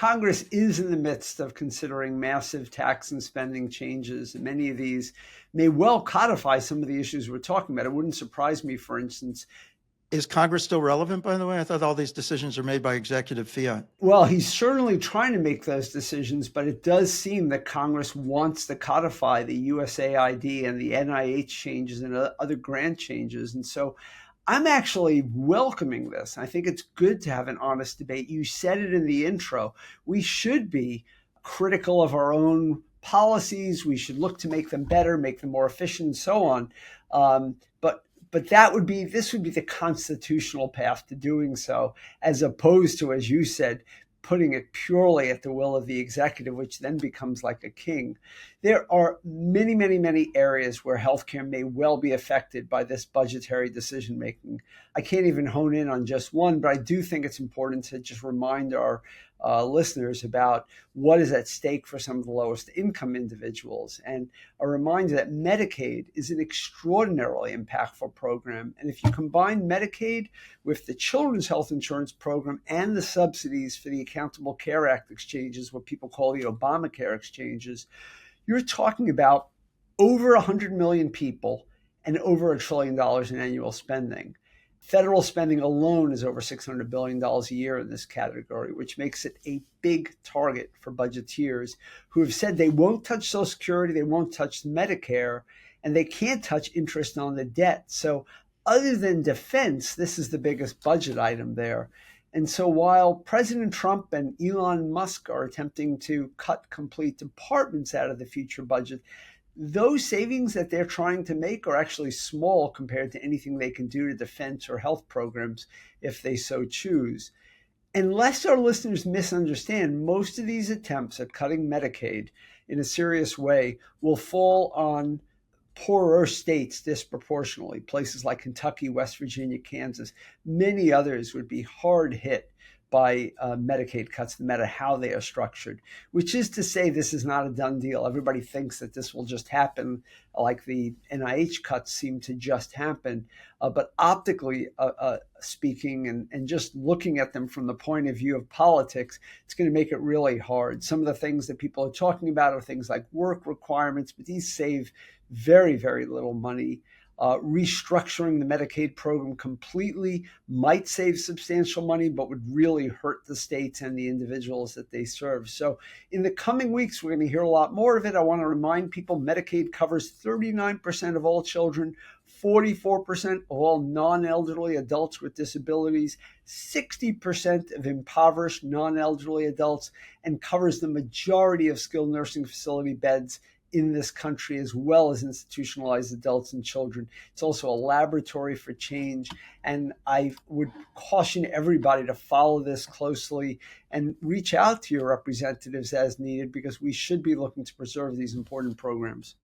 Congress is in the midst of considering massive tax and spending changes, and many of these may well codify some of the issues we're talking about. It wouldn't surprise me, for instance. Is Congress still relevant, by the way? I thought all these decisions are made by executive fiat. Well, he's certainly trying to make those decisions, but it does seem that Congress wants to codify the USAID and the NIH changes and other grant changes. And so I'm actually welcoming this. I think it's good to have an honest debate. You said it in the intro. We should be critical of our own policies. We should look to make them better, make them more efficient, and so on. But this would be the constitutional path to doing so, as opposed to, as you said, putting it purely at the will of the executive, which then becomes like a king. There are many, many, many areas where healthcare may well be affected by this budgetary decision making. I can't even hone in on just one, but I do think it's important to just remind our listeners about what is at stake for some of the lowest income individuals. And a reminder that Medicaid is an extraordinarily impactful program. And if you combine Medicaid with the Children's Health Insurance Program and the subsidies for the Accountable Care Act exchanges, what people call the Obamacare exchanges, you're talking about over 100 million people and over $1 trillion in annual spending. Federal spending alone is over $600 billion a year in this category, which makes it a big target for budgeteers who have said they won't touch Social Security, they won't touch Medicare, and they can't touch interest on the debt. So other than defense, this is the biggest budget item there. And so while President Trump and Elon Musk are attempting to cut complete departments out of the future budget, those savings that they're trying to make are actually small compared to anything they can do to defense or health programs if they so choose. Unless our listeners misunderstand, most of these attempts at cutting Medicaid in a serious way will fall on poorer states disproportionately. Places like Kentucky, West Virginia, Kansas, many others would be hard hit by Medicaid cuts, no matter how they are structured, which is to say this is not a done deal. Everybody thinks that this will just happen like the NIH cuts seem to just happen. But optically speaking and just looking at them from the point of view of politics, it's going to make it really hard. Some of the things that people are talking about are things like work requirements, but these save very, very little money. Restructuring the Medicaid program completely might save substantial money, but would really hurt the states and the individuals that they serve. So in the coming weeks, we're going to hear a lot more of it. I want to remind people Medicaid covers 39% of all children, 44% of all non-elderly adults with disabilities, 60% of impoverished non-elderly adults, and covers the majority of skilled nursing facility beds in this country, as well as institutionalized adults and children. It's also a laboratory for change. And I would caution everybody to follow this closely and reach out to your representatives as needed, because we should be looking to preserve these important programs.